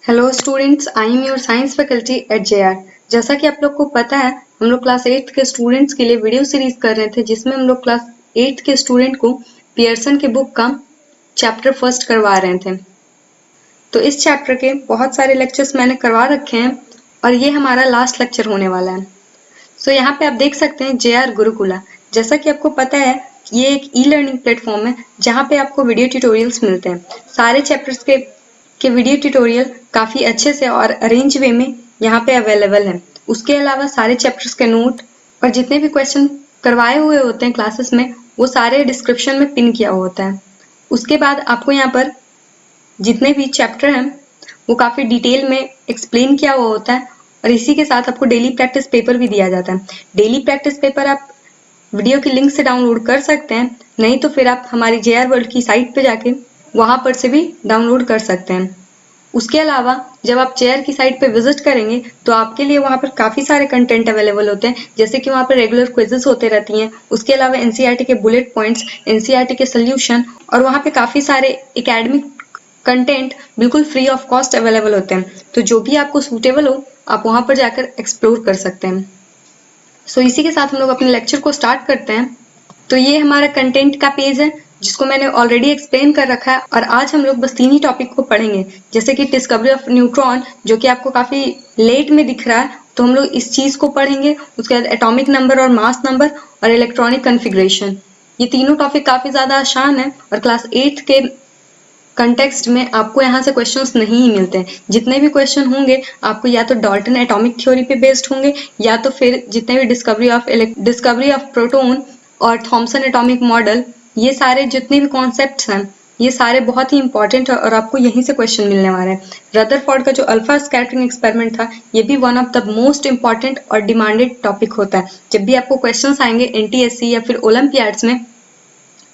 Hello students, I am your science faculty at JR। जैसा कि आप लोग को पता है, हम लोग क्लास 8 के स्टूडेंट्स के लिए वीडियो सीरीज कर रहे थे जिसमें हम लोग क्लास 8 के स्टूडेंट को पियर्सन के बुक का चैप्टर फर्स्ट करवा रहे थे। तो इस चैप्टर के बहुत सारे लेक्चर्स मैंने करवा रखे हैं और ये हमारा लास्ट लेक्चर होने वाला है। सो यहाँ पे आप देख सकते हैं JR गुरुकुला। जैसा कि आपको पता है, ये एक ई लर्निंग प्लेटफॉर्म है जहाँ पे आपको वीडियो ट्यूटोरियल्स मिलते हैं। सारे चैप्टर्स के वीडियो ट्यूटोरियल काफ़ी अच्छे से और अरेंज वे में यहाँ पे अवेलेबल है। उसके अलावा सारे चैप्टर्स के नोट और जितने भी क्वेश्चन करवाए हुए होते हैं क्लासेस में, वो सारे डिस्क्रिप्शन में पिन किया हुआ होता है। उसके बाद आपको यहाँ पर जितने भी चैप्टर हैं वो काफ़ी डिटेल में एक्सप्लेन किया हुआ होता है और इसी के साथ आपको डेली प्रैक्टिस पेपर भी दिया जाता है। डेली प्रैक्टिस पेपर आप वीडियो की लिंक से डाउनलोड कर सकते हैं, नहीं तो फिर आप हमारी JR वर्ल्ड की साइट पे जाके वहाँ पर से भी डाउनलोड कर सकते हैं। उसके अलावा जब आप JR की साइट पे विजिट करेंगे तो आपके लिए वहाँ पर काफ़ी सारे कंटेंट अवेलेबल होते हैं, जैसे कि वहाँ पर रेगुलर क्विजेस होते रहती हैं। उसके अलावा NCERT के बुलेट पॉइंट्स, NCERT के सोल्यूशन और वहाँ पे काफ़ी सारे एकेडमिक कंटेंट बिल्कुल फ्री ऑफ कॉस्ट अवेलेबल होते हैं। तो जो भी आपको सूटेबल हो आप वहाँ पर जाकर एक्सप्लोर कर सकते हैं। सो इसी के साथ हम लोग अपने लेक्चर को स्टार्ट करते हैं। तो ये हमारा कंटेंट का पेज है जिसको मैंने ऑलरेडी एक्सप्लेन कर रखा है और आज हम लोग बस 3 ही टॉपिक को पढ़ेंगे, जैसे कि डिस्कवरी ऑफ न्यूट्रॉन, जो कि आपको काफ़ी लेट में दिख रहा है, तो हम लोग इस चीज़ को पढ़ेंगे। उसके बाद एटॉमिक नंबर और मास नंबर और इलेक्ट्रॉनिक कन्फिग्रेशन। ये तीनों टॉपिक काफ़ी ज़्यादा आसान है और क्लास 8 के कंटेक्स्ट में आपको यहाँ से क्वेश्चंस नहीं ही मिलते हैं। जितने भी क्वेश्चन होंगे आपको या तो डाल्टन एटॉमिक थ्योरी पे बेस्ड होंगे या तो फिर जितने भी डिस्कवरी ऑफ प्रोटॉन और थॉमसन एटॉमिक मॉडल, ये सारे जितने भी कॉन्सेप्ट्स हैं ये सारे बहुत ही इंपॉर्टेंट है और आपको यहीं से क्वेश्चन मिलने वाले हैं। रदरफोर्ड का जो अल्फा स्कैटरिंग एक्सपेरिमेंट था, ये भी one of the most important और डिमांडेड टॉपिक होता है। जब भी आपको क्वेश्चंस आएंगे NTSC या फिर ओलंपियाड्स में,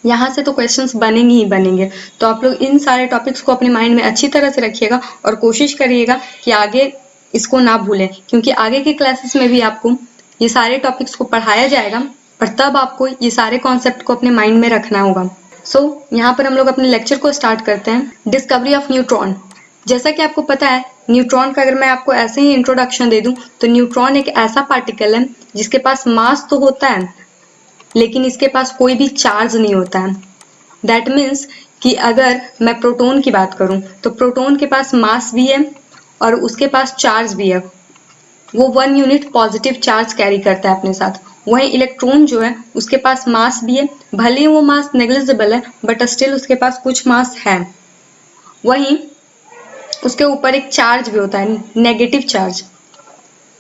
यहाँ से तो क्वेश्चंस बनेंगे ही बनेंगे। तो आप लोग इन सारे टॉपिक्स को अपने माइंड में अच्छी तरह से रखिएगा और कोशिश करिएगा कि आगे इसको ना भूलें, क्योंकि आगे के क्लासेस में भी आपको ये सारे टॉपिक्स को पढ़ाया जाएगा और तब आपको ये सारे कॉन्सेप्ट को अपने माइंड में रखना होगा। यहाँ पर हम लोग अपने लेक्चर को स्टार्ट करते हैं। Discovery of neutron. जैसा कि आपको पता है, न्यूट्रॉन का अगर मैं आपको ऐसे ही इंट्रोडक्शन दे दूं तो न्यूट्रॉन एक ऐसा पार्टिकल है जिसके पास मास तो होता है लेकिन इसके पास कोई भी चार्ज नहीं होता है। दैट मीन्स कि अगर मैं प्रोटॉन की बात करूं तो प्रोटॉन के पास मास भी है और उसके पास चार्ज भी है। वो 1 यूनिट पॉजिटिव चार्ज कैरी करता है अपने साथ। वहीं इलेक्ट्रॉन जो है उसके पास मास भी है, भले ही वो मास नेग्लिजिबल है बट स्टिल उसके पास कुछ मास है। वहीं उसके ऊपर एक चार्ज भी होता है, नेगेटिव चार्ज।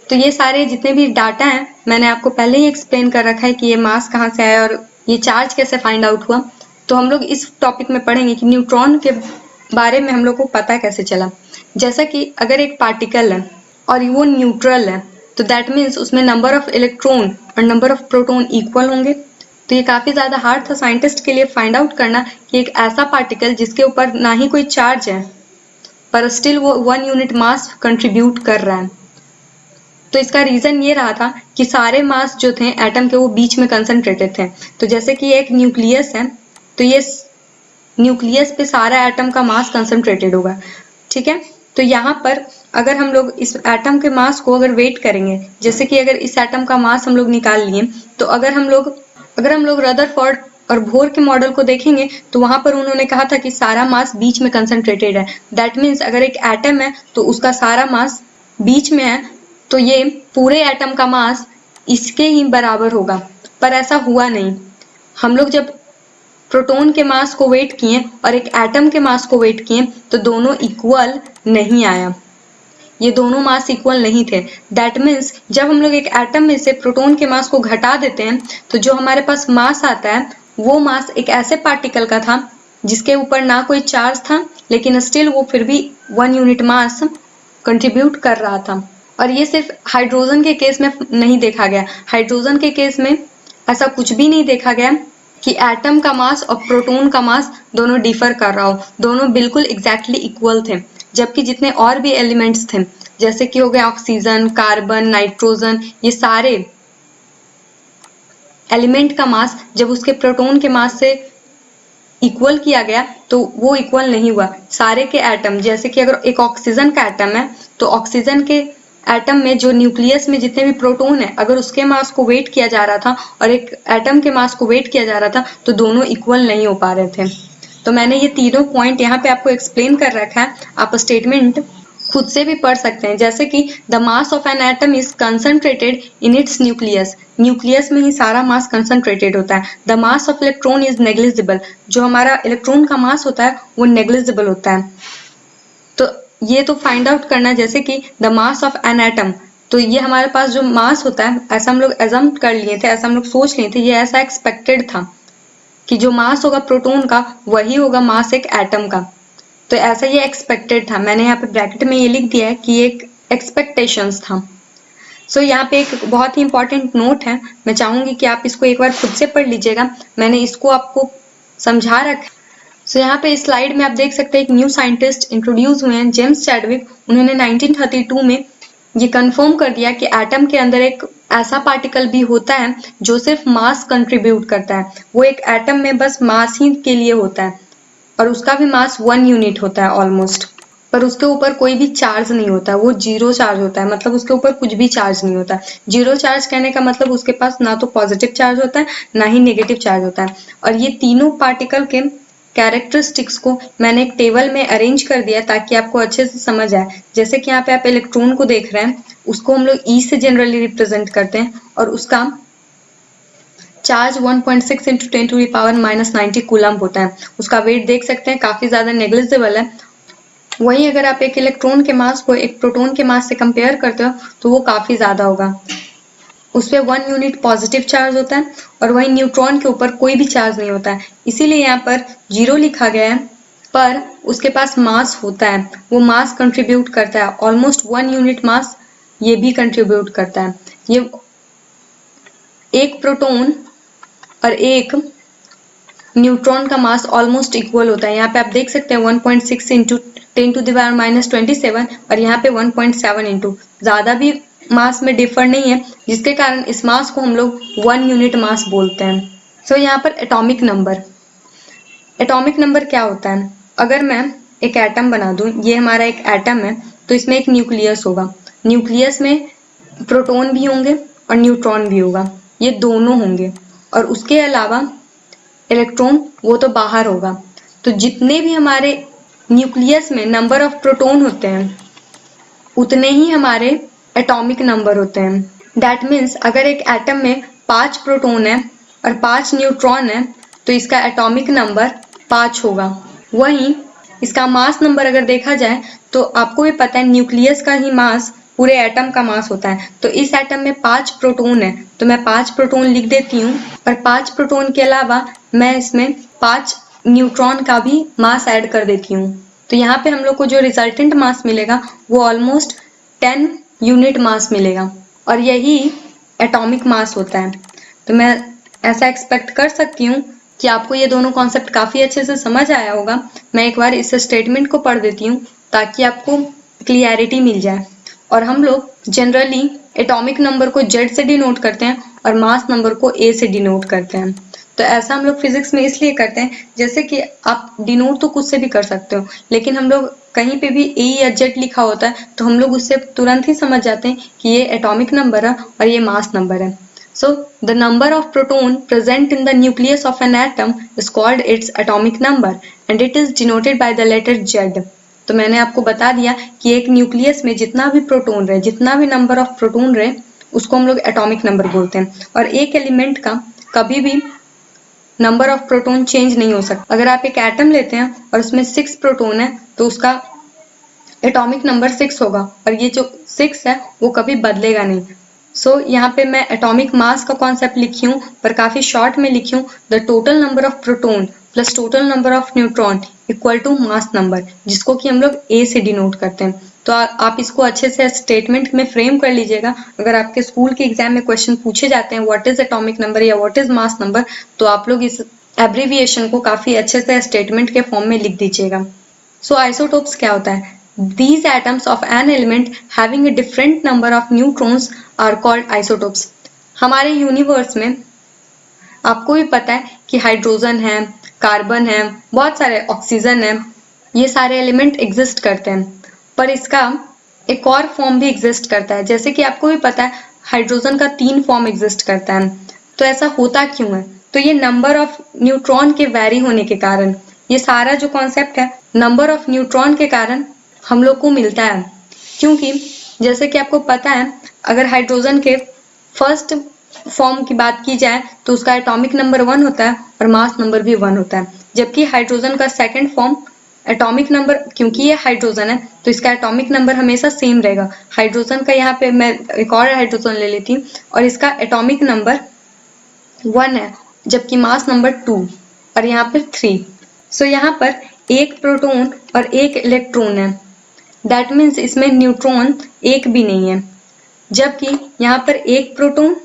तो ये सारे जितने भी डाटा हैं मैंने आपको पहले ही एक्सप्लेन कर रखा है कि ये मास कहाँ से आया और ये चार्ज कैसे फाइंड आउट हुआ। तो हम लोग इस टॉपिक में पढ़ेंगे कि न्यूट्रॉन के बारे में हम लोग को पता कैसे चला। जैसा कि अगर एक पार्टिकल है और वो न्यूट्रल है तो दैट मीन्स उसमें नंबर ऑफ इलेक्ट्रॉन और नंबर ऑफ प्रोटॉन इक्वल होंगे। तो ये काफ़ी ज़्यादा हार्ड था साइंटिस्ट के लिए फाइंड आउट करना कि एक ऐसा पार्टिकल जिसके ऊपर ना ही कोई चार्ज है पर स्टिल वो 1 यूनिट मास कंट्रीब्यूट कर रहा है। तो इसका रीजन ये रहा था कि सारे मास जो थे एटम के वो बीच में कंसंट्रेटेड थे। तो जैसे कि एक न्यूक्लियस है तो ये न्यूक्लियस पे सारा एटम का मास कंसंट्रेटेड होगा, ठीक है। तो यहाँ पर अगर हम लोग इस एटम के मास को अगर वेट करेंगे, जैसे कि अगर इस एटम का मास हम लोग निकाल लिए तो अगर हम लोग रदरफोर्ड और बोर के मॉडल को देखेंगे तो वहां पर उन्होंने कहा था कि सारा मास बीच में कंसंट्रेटेड है। दैट मीन्स अगर एक एटम है तो उसका सारा मास बीच में है, तो ये पूरे एटम का मास इसके ही बराबर होगा। पर ऐसा हुआ नहीं। हम लोग जब प्रोटॉन के मास को वेट किए और एक एटम के मास को वेट किए तो दोनों इक्वल नहीं आया। ये दोनों मास इक्वल नहीं थे। दैट मीन्स जब हम लोग एक एटम में से प्रोटॉन के मास को घटा देते हैं तो जो हमारे पास मास आता है वो मास एक ऐसे पार्टिकल का था जिसके ऊपर ना कोई चार्ज था लेकिन स्टिल वो फिर भी 1 यूनिट मास कंट्रीब्यूट कर रहा था। और ये सिर्फ हाइड्रोजन के केस में नहीं देखा गया। हाइड्रोजन के केस में ऐसा कुछ भी नहीं देखा गया कि एटम का मास और प्रोटॉन का मास दोनों डिफर कर रहा हो। दोनों बिल्कुल एग्जैक्टली इक्वल थे। जबकि जितने और भी एलिमेंट्स थे जैसे कि हो गया ऑक्सीजन, कार्बन, नाइट्रोजन, ये सारे एलिमेंट का मास जब उसके प्रोटॉन के मास से इक्वल किया गया तो वो इक्वल नहीं हुआ। सारे के एटम, जैसे कि अगर एक ऑक्सीजन का एटम है तो ऑक्सीजन के एटम में जो न्यूक्लियस में जितने भी प्रोटॉन है, अगर उसके मास को वेट किया जा रहा था और एक एटम के मास को वेट किया जा रहा था तो दोनों इक्वल नहीं हो पा रहे थे। तो मैंने ये तीनों पॉइंट यहाँ पे आपको एक्सप्लेन कर रखा है। आप स्टेटमेंट खुद से भी पढ़ सकते हैं, जैसे कि the mass of an atom is concentrated in its nucleus. Nucleus में ही सारा मास कंसंट्रेटेड होता है। The mass of electron is negligible. जो हमारा इलेक्ट्रॉन का मास होता है वो नेग्लिजिबल होता है। तो ये तो फाइंड आउट करना, जैसे कि the mass of an atom, तो ये हमारे पास जो मास होता है, ऐसा हम लोग एजम कर लिए थे, ऐसा हम लोग सोच लिए थे, ये ऐसा एक्सपेक्टेड था कि जो मास होगा प्रोटॉन का वही होगा मास एक एटम का। तो ऐसा ये एक्सपेक्टेड था। मैंने यहाँ पे ब्रैकेट में ये लिख दिया है कि एक एक्सपेक्टेशंस था। सो यहाँ पे एक बहुत ही इंपॉर्टेंट नोट है, मैं चाहूंगी कि आप इसको एक बार खुद से पढ़ लीजिएगा। मैंने इसको आपको समझा रखा। सो यहाँ पे इस स्लाइड में आप देख सकते हैं एक न्यू साइंटिस्ट इंट्रोड्यूस हुए हैं, जेम्स चैडविक। उन्होंने 1932 में ये कंफर्म कर दिया कि एटम के अंदर एक ऐसा पार्टिकल भी होता है जो सिर्फ मास कंट्रीब्यूट करता है। वो एक एटम में बस मास ही के लिए होता है और उसका भी मास 1 यूनिट होता है ऑलमोस्ट, पर उसके ऊपर कोई भी चार्ज नहीं होता, वो जीरो चार्ज होता है। मतलब उसके ऊपर कुछ भी चार्ज नहीं होता। जीरो चार्ज कहने का मतलब उसके पास ना तो पॉजिटिव चार्ज होता है ना ही नेगेटिव चार्ज होता है। और ये तीनों पार्टिकल के कैरेक्टरिस्टिक्स को मैंने एक टेबल में अरेंज कर दिया ताकि आपको अच्छे से समझ आए। जैसे कि यहाँ पे आप इलेक्ट्रॉन को देख रहे हैं, उसको हम लोग ई से जनरली रिप्रेजेंट करते हैं और उसका charge 1.6 into 10 to the power -90 coulomb होता है। उसका वेट देख सकते हैं काफी ज्यादा नेग्लिजिबल है। वहीं अगर आप एक इलेक्ट्रॉन के मास को एक प्रोटॉन के मास से कंपेयर करते हो तो वो काफी ज्यादा होगा। उस पर 1 यूनिट पॉजिटिव चार्ज होता है और वहीं न्यूट्रॉन के ऊपर कोई भी चार्ज नहीं होता है, इसीलिए यहाँ पर जीरो लिखा गया है। पर उसके पास मास होता है, वो मास कंट्रीब्यूट करता है ऑलमोस्ट 1 यूनिट मास, ये भी कंट्रीब्यूट करता है। ये एक प्रोटॉन और एक न्यूट्रॉन का मास ऑलमोस्ट इक्वल होता है। यहाँ पे आप देख सकते हैं 1.6 इंटू 10 टू द पावर -27 और यहाँ पे 1.7 इंटू, ज्यादा भी मास में डिफर नहीं है, जिसके कारण इस मास को हम लोग 1 यूनिट मास बोलते हैं। सो यहाँ पर एटॉमिक नंबर, एटॉमिक नंबर क्या होता है? अगर मैं एक एटम बना दूं, ये हमारा एक एटम है, तो इसमें एक न्यूक्लियस होगा। न्यूक्लियस में प्रोटॉन भी होंगे और न्यूट्रॉन भी होगा, ये दोनों होंगे। और उसके अलावा इलेक्ट्रॉन वो तो बाहर होगा। तो जितने भी हमारे न्यूक्लियस में नंबर ऑफ प्रोटॉन होते हैं उतने ही हमारे एटॉमिक नंबर होते हैं। दैट मीन्स अगर एक एटम में 5 प्रोटॉन है और 5 न्यूट्रॉन है तो इसका एटॉमिक नंबर 5 होगा। वहीं इसका मास नंबर अगर देखा जाए तो आपको भी पता है न्यूक्लियस का ही मास पूरे एटम का मास होता है। तो इस एटम में 5 प्रोटॉन है तो मैं 5 प्रोटॉन लिख देती हूँ और 5 प्रोटॉन के अलावा मैं इसमें 5 न्यूट्रॉन का भी मास ऐड कर देती हूँ। तो यहाँ पे हम लोग को जो रिजल्टेंट मास मिलेगा वो ऑलमोस्ट 10 यूनिट मास मिलेगा और यही एटॉमिक मास होता है। तो मैं ऐसा एक्सपेक्ट कर सकती हूँ कि आपको ये दोनों कॉन्सेप्ट काफी अच्छे से समझ आया होगा। मैं एक बार इस स्टेटमेंट को पढ़ देती हूँ ताकि आपको क्लियरिटी मिल जाए। और हम लोग जनरली एटॉमिक नंबर को Z से डिनोट करते हैं और मास नंबर को A से डिनोट करते हैं। तो ऐसा हम लोग फिजिक्स में इसलिए करते हैं, जैसे कि आप डिनोट तो खुद से भी कर सकते हो, लेकिन हम लोग कहीं पे भी A या Z लिखा होता है तो हम लोग उससे तुरंत ही समझ जाते हैं कि ये एटॉमिक नंबर है और ये मास नंबर है। So the number of proton present in the nucleus of an atom is called its atomic number and it is denoted by the letter Z. तो मैंने आपको बता दिया कि एक न्यूक्लियस में जितना भी प्रोटॉन रहे, जितना भी नंबर ऑफ प्रोटॉन रहे, उसको हम लोग एटॉमिक नंबर बोलते हैं। और एक एलिमेंट का कभी भी नंबर ऑफ प्रोटॉन चेंज नहीं हो सकता। अगर आप एक एटम लेते हैं और उसमें 6 प्रोटॉन है तो उसका एटॉमिक नंबर 6 होगा और ये जो 6 है वो कभी बदलेगा नहीं। सो यहाँ पे मैं एटॉमिक मास का कॉन्सेप्ट लिखी हूँ पर काफी शॉर्ट में लिखी हूँ, the total number of proton plus total number of neutron equal to mass number, जिसको कि हम लोग A से डिनोट करते हैं। तो आप इसको अच्छे से स्टेटमेंट में फ्रेम कर लीजिएगा। अगर आपके स्कूल के एग्जाम में क्वेश्चन पूछे जाते हैं व्हाट इज एटॉमिक नंबर या व्हाट इज मास नंबर, तो आप लोग इस एब्रीविएशन को काफी अच्छे से स्टेटमेंट के फॉर्म में लिख दीजिएगा। सो आइसोटोप्स क्या होता है? These atoms of an element having a different number of neutrons are called isotopes. हमारे यूनिवर्स में आपको भी पता है कि हाइड्रोजन है, कार्बन है, बहुत सारे ऑक्सीजन है, ये सारे एलिमेंट एग्जिस्ट करते हैं। पर इसका एक और फॉर्म भी एग्जिस्ट करता है, जैसे कि आपको भी पता है हाइड्रोजन का 3 फॉर्म एग्जिस्ट करता है। तो ऐसा होता क्यों है? तो ये नंबर ऑफ न्यूट्रॉन के वैरी होने के कारण, ये सारा जो कॉन्सेप्ट है नंबर ऑफ न्यूट्रॉन के कारण हम लोग को मिलता है। क्योंकि जैसे कि आपको पता है अगर हाइड्रोजन के फर्स्ट फॉर्म की बात की जाए तो उसका एटॉमिक नंबर 1 होता है और मास नंबर भी 1 होता है, जबकि हाइड्रोजन का सेकंड फॉर्म एटॉमिक नंबर, क्योंकि ये हाइड्रोजन है तो इसका एटॉमिक नंबर हमेशा सेम रहेगा। हाइड्रोजन का यहाँ पे मैं एक और हाइड्रोजन ले लेती हूँ और इसका एटॉमिक नंबर 1 है, जबकि मास नंबर 2 और यहाँ पर 3। सो यहाँ पर एक प्रोटॉन और एक इलेक्ट्रॉन है, दैट मीन्स इसमें न्यूट्रॉन एक भी नहीं है, जबकि यहाँ पर एक प्रोटॉन,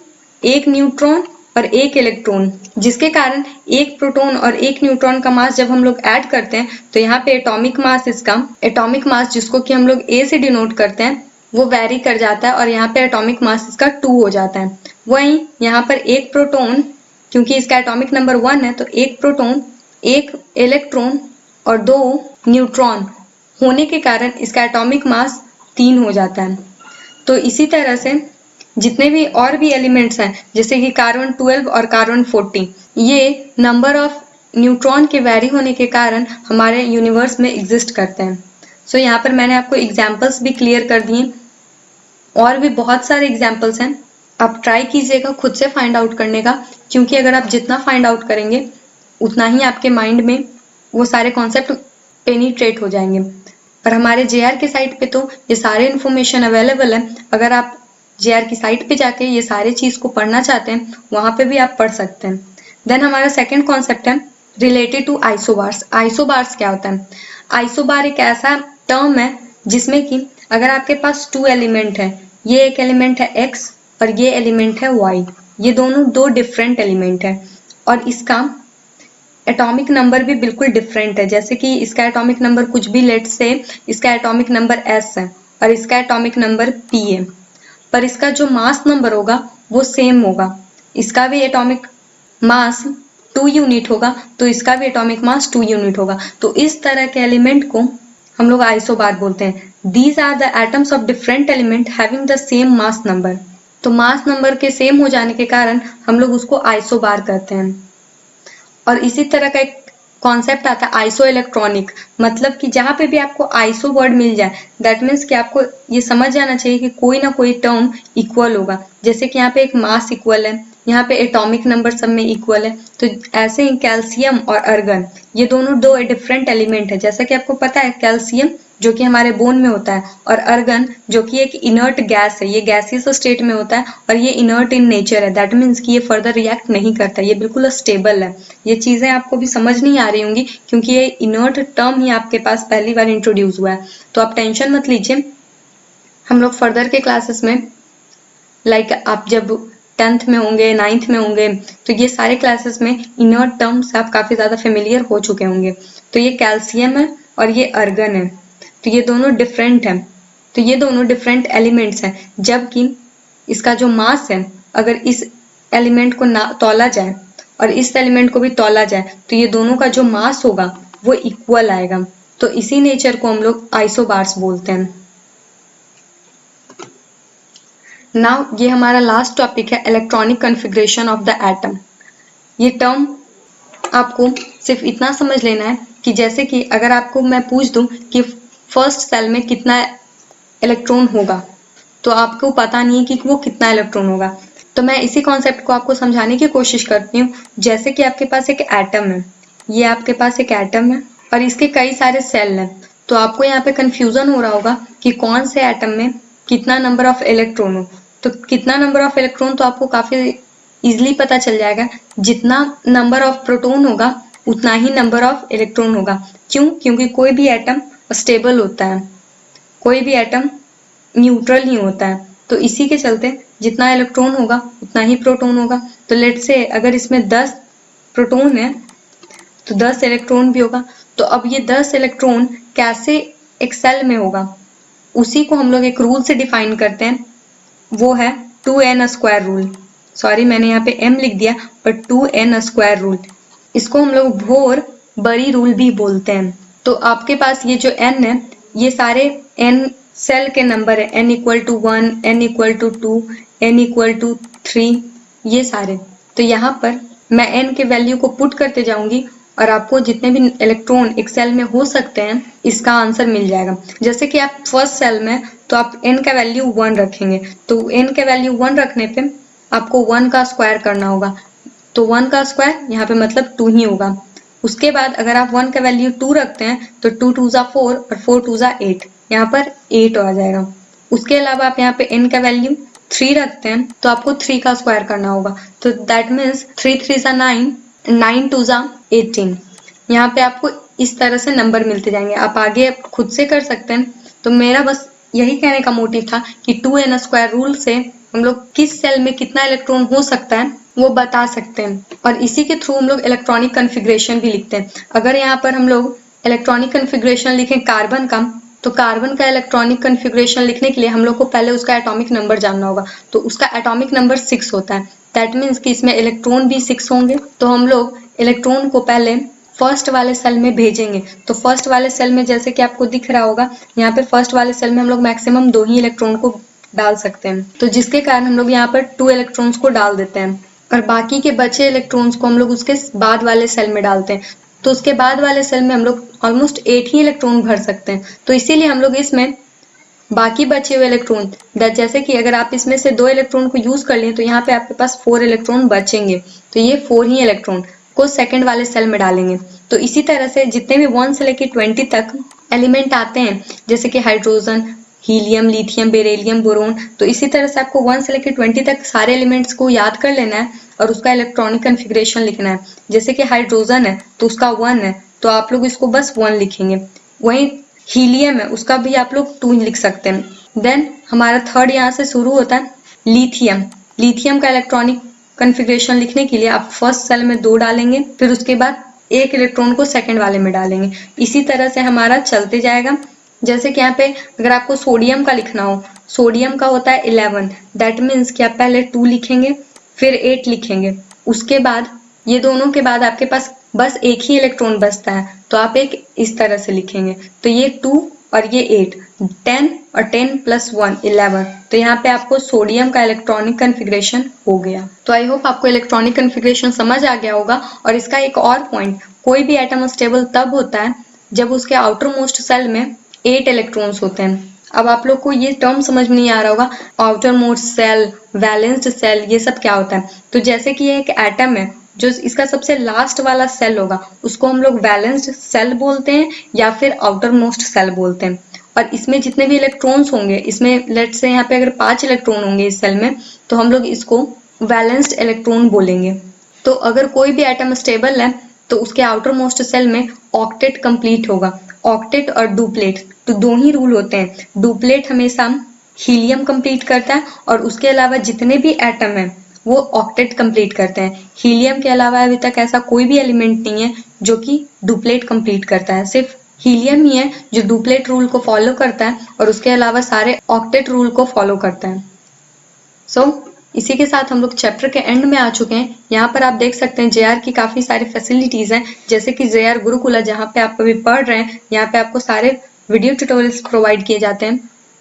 एक न्यूट्रॉन और एक इलेक्ट्रॉन, जिसके कारण एक प्रोटॉन और एक न्यूट्रॉन का मास जब हम लोग ऐड करते हैं तो यहाँ पे एटॉमिक मास, इसका एटॉमिक मास जिसको कि हम लोग ए से डिनोट करते हैं, वो वेरी कर जाता है और यहाँ पे एटॉमिक मास इसका 2 हो जाता है। वहीं यहाँ पर एक प्रोटॉन, क्योंकि इसका एटॉमिक नंबर 1 है तो एक प्रोटॉन, एक इलेक्ट्रॉन और 2 न्यूट्रॉन होने के कारण इसका एटॉमिक मास 3 हो जाता है। तो इसी तरह से जितने भी और भी एलिमेंट्स हैं जैसे कि कार्बन 12 और कार्बन 14, ये नंबर ऑफ न्यूट्रॉन के वेरी होने के कारण हमारे यूनिवर्स में एग्जिस्ट करते हैं। सो यहाँ पर मैंने आपको एग्जाम्पल्स भी क्लियर कर दिए, और भी बहुत सारे एग्जाम्पल्स हैं, आप ट्राई कीजिएगा खुद से फाइंड आउट करने का, क्योंकि अगर आप जितना फाइंड आउट करेंगे उतना ही आपके माइंड में वो सारे कॉन्सेप्ट पेनिट्रेट हो जाएंगे। और हमारे जेआर के साइट पे तो ये सारे इन्फॉर्मेशन अवेलेबल है, अगर आप जेआर की साइट पे जाके ये सारे चीज को पढ़ना चाहते हैं वहां पे भी आप पढ़ सकते हैं। देन हमारा सेकंड कॉन्सेप्ट है रिलेटेड टू आइसोबार्स। आइसोबार्स क्या होता है? आइसोबार एक ऐसा टर्म है जिसमें कि अगर आपके पास 2 एलिमेंट है, ये एक एलिमेंट है x और ये एलिमेंट है y, ये दोनों 2 डिफरेंट एलिमेंट है और इसका एटॉमिक नंबर भी बिल्कुल डिफरेंट है। जैसे कि इसका एटॉमिक नंबर कुछ भी, लेट्स से इसका एटॉमिक नंबर s है और इसका एटॉमिक नंबर p है, पर इसका जो मास नंबर होगा वो सेम होगा। इसका भी एटॉमिक मास 2 यूनिट होगा तो इसका भी एटॉमिक मास 2 यूनिट होगा। तो इस तरह के एलिमेंट को हम लोग आइसोबार बोलते हैं। These are the atoms of different element having the same mass number. तो मास नंबर के सेम हो जाने के कारण हम लोग उसको आइसोबार कहते हैं। और इसी तरह का एक कॉन्सेप्ट आता है आइसो इलेक्ट्रॉनिक, मतलब कि जहाँ पे भी आपको आइसो वर्ड मिल जाए दैट मीन्स कि आपको ये समझ जाना चाहिए कि कोई ना कोई टर्म इक्वल होगा। जैसे कि यहाँ पे एक मास इक्वल है, यहाँ पे एटॉमिक नंबर सब में इक्वल है, तो ऐसे ही कैल्शियम और अर्गन ये दोनों 2 डिफरेंट एलिमेंट है। जैसा कि आपको पता है कैल्शियम जो कि हमारे बोन में होता है और अर्गन जो कि एक इनर्ट गैस है, ये गैसियस स्टेट में होता है और ये इनर्ट इन नेचर है, दैट मीन्स कि ये फर्दर रिएक्ट नहीं करता, ये बिल्कुल स्टेबल है। ये चीजें आपको भी समझ नहीं आ रही होंगी क्योंकि ये इनर्ट टर्म ही आपके पास पहली बार इंट्रोड्यूस हुआ है, तो आप टेंशन मत लीजिए। हम लोग फर्दर के क्लासेस में लाइक आप जब 10th में होंगे, 9th में होंगे, तो ये सारे क्लासेस में इनर्ट टर्म्स आप काफी ज्यादा फेमिलियर हो चुके होंगे। तो ये कैल्शियम है और ये अर्गन है, तो ये दोनों डिफरेंट हैं, तो ये दोनों डिफरेंट एलिमेंट्स हैं, जबकि इसका जो मास है अगर इस एलिमेंट को ना तौला जाए और इस एलिमेंट को भी तौला जाए तो ये दोनों का जो मास होगा वो इक्वल आएगा। तो इसी नेचर को हम लोग आइसोबार्स बोलते हैं। नाउ ये हमारा लास्ट टॉपिक है electronic configuration of the atom. ये टर्म आपको सिर्फ इतना समझ लेना है कि जैसे कि अगर आपको मैं पूछ दूं कि फर्स्ट सेल में कितना इलेक्ट्रॉन होगा तो आपको पता नहीं है कि वो कितना इलेक्ट्रॉन होगा, तो मैं इसी कॉन्सेप्ट को आपको समझाने की कोशिश करती हूँ। जैसे कि आपके पास एक एटम है, ये आपके पास एक एटम है और इसके कई सारे सेल हैं, तो आपको यहाँ पे कंफ्यूजन हो रहा होगा कि कौन से एटम में कितना नंबर ऑफ इलेक्ट्रॉन हो। तो कितना नंबर ऑफ इलेक्ट्रॉन तो आपको काफी इजिली पता चल जाएगा, जितना नंबर ऑफ प्रोटॉन होगा उतना ही नंबर ऑफ इलेक्ट्रॉन होगा। क्यों? क्योंकि कोई भी एटम स्टेबल होता है, कोई भी एटम न्यूट्रल ही होता है, तो इसी के चलते जितना इलेक्ट्रॉन होगा उतना ही प्रोटॉन होगा। तो लेट्स से अगर इसमें 10 प्रोटॉन है तो 10 इलेक्ट्रॉन भी होगा। तो अब ये 10 इलेक्ट्रॉन कैसे एक सेल में होगा, उसी को हम लोग एक रूल से डिफाइन करते हैं, वो है 2n स्क्वायर रूल। सॉरी मैंने यहाँ पे m लिख दिया, पर 2n स्क्वायर रूल। इसको हम लोग भोर बरी रूल भी बोलते हैं। तो आपके पास ये जो n है, ये सारे n सेल के नंबर है, n equal to 1, n equal to 2, n equal to 3, ये सारे। तो यहाँ पर मैं n के वैल्यू को पुट करते जाऊंगी और आपको जितने भी इलेक्ट्रॉन एक सेल में हो सकते हैं इसका आंसर मिल जाएगा। जैसे कि आप फर्स्ट सेल में तो आप n का वैल्यू 1 रखेंगे, तो n के वैल्यू 1 रखने पे आपको 1 का स्क्वायर करना होगा, तो 1 का स्क्वायर यहाँ पे मतलब 2 ही होगा। उसके बाद अगर आप 1 का वैल्यू 2 रखते हैं तो 2 2 जा 4 और 4 2 जा 8, यहाँ पर 8 आ जाएगा। उसके अलावा आप यहाँ पे n का वैल्यू 3 रखते हैं तो आपको 3 का स्क्वायर करना होगा, तो दैट मीन्स 3 3 जा 9, 9 2 जा 18। यहाँ पे आपको इस तरह से नंबर मिलते जाएंगे, आप आगे खुद से कर सकते हैं। तो मेरा बस यही कहने का मोटिव था कि 2n स्क्वायर रूल से हम लोग किस सेल में कितना इलेक्ट्रॉन हो सकता है वो बता सकते हैं, और इसी के थ्रू हम लोग इलेक्ट्रॉनिक कन्फिग्रेशन भी लिखते हैं। अगर यहाँ पर हम लोग इलेक्ट्रॉनिक कन्फिग्रेशन लिखें कार्बन का, तो कार्बन का इलेक्ट्रॉनिक कन्फिग्रेशन लिखने के लिए हम लोग को पहले उसका एटॉमिक नंबर जानना होगा, तो उसका एटॉमिक नंबर 6 होता है। दैट मीन्स कि इसमें इलेक्ट्रॉन भी 6 होंगे, तो हम लोग इलेक्ट्रॉन को पहले फर्स्ट वाले सेल में भेजेंगे। तो फर्स्ट वाले सेल में जैसे कि आपको दिख रहा होगा, यहाँ पे फर्स्ट वाले सेल में हम लोग मैक्सिमम 2 ही इलेक्ट्रॉन को डाल सकते हैं, तो जिसके कारण हम लोग यहाँ पर 2 इलेक्ट्रॉन्स को डाल देते हैं और बाकी के बचे इलेक्ट्रॉन्स को हम लोग उसके बाद वाले सेल में डालते हैं। तो उसके बाद वाले सेल में हम लोग ऑलमोस्ट 8 ही इलेक्ट्रॉन भर सकते हैं, तो इसीलिए हम लोग इसमें बाकी बचे हुए इलेक्ट्रॉन, जैसे कि अगर आप इसमें से 2 इलेक्ट्रॉन को यूज कर लें तो यहाँ पे आपके पास 4 इलेक्ट्रॉन बचेंगे, तो ये 4 ही इलेक्ट्रॉन को सेकंड वाले सेल में डालेंगे। तो इसी तरह से जितने भी 1 से लेकर 20 तक एलिमेंट आते हैं, जैसे कि hydrogen, helium, lithium, beryllium, boron, तो इसी तरह से आपको 1 से लेकर 20 तक सारे एलिमेंट्स को याद कर लेना है और उसका इलेक्ट्रॉनिक कन्फिग्रेशन लिखना है। जैसे कि हाइड्रोजन है तो उसका 1 है, तो आप लोग इसको बस 1 लिखेंगे। वहीं हीलियम है, उसका भी आप लोग 2 लिख सकते हैं। देन हमारा थर्ड यहाँ से शुरू होता है लिथियम। लिथियम का इलेक्ट्रॉनिक कन्फिग्रेशन लिखने के लिए आप फर्स्ट सेल में 2 डालेंगे, फिर उसके बाद एक इलेक्ट्रॉन को सेकंड वाले में डालेंगे। इसी तरह से हमारा चलते जाएगा। जैसे कि यहाँ पे अगर आपको सोडियम का लिखना हो, सोडियम का होता है 11, दैट मीन्स कि आप पहले 2 लिखेंगे फिर 8 लिखेंगे, उसके बाद ये दोनों के बाद आपके पास बस एक ही इलेक्ट्रॉन बचता है, तो आप एक इस तरह से लिखेंगे, तो ये 2 और ये 8, 10 और 10 प्लस 1 11। तो यहाँ पे आपको सोडियम का इलेक्ट्रॉनिक कन्फिग्रेशन हो गया। तो आई होप आपको इलेक्ट्रॉनिक कन्फिग्रेशन समझ आ गया होगा। और इसका एक और पॉइंट, कोई भी एटम स्टेबल तब होता है जब उसके आउटर मोस्ट सेल में 8 इलेक्ट्रॉन्स होते हैं। अब आप लोग को ये टर्म समझ में नहीं आ रहा होगा, आउटर मोस्ट सेल, वैलेंस्ड सेल, ये सब क्या होता है। तो जैसे कि ये एक एटम है, जो इसका सबसे लास्ट वाला सेल होगा उसको हम लोग वैलेंस्ड सेल बोलते हैं या फिर आउटर मोस्ट सेल बोलते हैं। और इसमें जितने भी इलेक्ट्रॉन्स होंगे, इसमें लेट्स से यहाँ पे अगर 5 इलेक्ट्रॉन होंगे इस सेल में, तो हम लोग इसको वैलेंस्ड इलेक्ट्रॉन बोलेंगे। तो अगर कोई भी एटम स्टेबल है तो उसके आउटर मोस्ट सेल में ऑक्टेट कंप्लीट होगा। ऑक्टेट और डुप्लेट तो 2 ही रूल होते हैं। डुप्लेट हमेशा हीलियम कंप्लीट करता है और उसके अलावा जितने भी एटम है वो ऑक्टेट कंप्लीट करते हैं। हीलियम के अलावा अभी तक ऐसा कोई भी एलिमेंट नहीं है जो कि डुप्लेट कंप्लीट करता है, सिर्फ हीलियम ही है जो डुप्लेट रूल को फॉलो करता है और उसके अलावा सारे ऑक्टेट रूल को फॉलो करता है। इसी के साथ हम लोग चैप्टर के एंड में आ चुके हैं। यहाँ पर आप देख सकते हैं JR की काफी सारी फैसिलिटीज हैं, जैसे कि JR गुरुकुला जहाँ पे आप अभी पढ़ रहे हैं, यहाँ पे आपको सारे वीडियो ट्यूटोरियल्स प्रोवाइड किए जाते हैं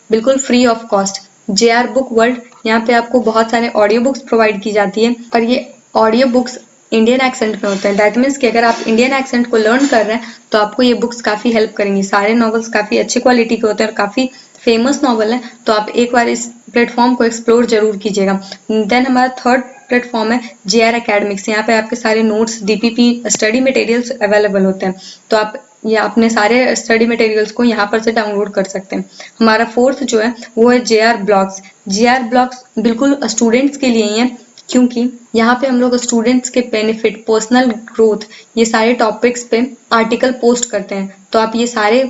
बिल्कुल free of cost. JR book world, यहाँ पे आपको बहुत सारे ऑडियो बुक्स प्रोवाइड की जाती है और ये ऑडियो बुक्स इंडियन एक्सेंट में होते हैं। दैट मीन्स कि अगर आप इंडियन एक्सेंट को लर्न कर रहे हैं तो आपको ये बुक्स काफी हेल्प करेंगी। सारे नॉवेल्स काफी अच्छी क्वालिटी के होते हैं और काफी फेमस नॉवल है, तो आप एक बार इस प्लेटफॉर्म को एक्सप्लोर जरूर कीजिएगा। देन हमारा थर्ड प्लेटफॉर्म है JR एकेडमिक्स। यहाँ पे आपके सारे notes, DPP, study materials available होते हैं, तो आप या अपने सारे स्टडी मटेरियल्स को यहाँ पर से डाउनलोड कर सकते हैं। हमारा फोर्थ जो है वो है JR ब्लॉग्स। JR ब्लॉग्स बिल्कुल स्टूडेंट्स के लिए ही है, क्योंकि यहाँ पे हम लोग स्टूडेंट्स के बेनिफिट, पर्सनल ग्रोथ, ये सारे टॉपिक्स पे आर्टिकल पोस्ट करते हैं। तो आप ये सारे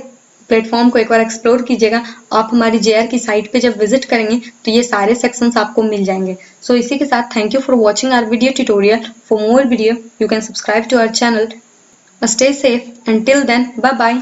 प्लेटफॉर्म को एक बार एक्सप्लोर कीजिएगा। आप हमारी JR की साइट पे जब विजिट करेंगे तो ये सारे सेक्शंस आपको मिल जाएंगे। सो इसी के साथ thank you for watching our video tutorial. For more video you can subscribe to our channel. Stay safe, until then, bye bye.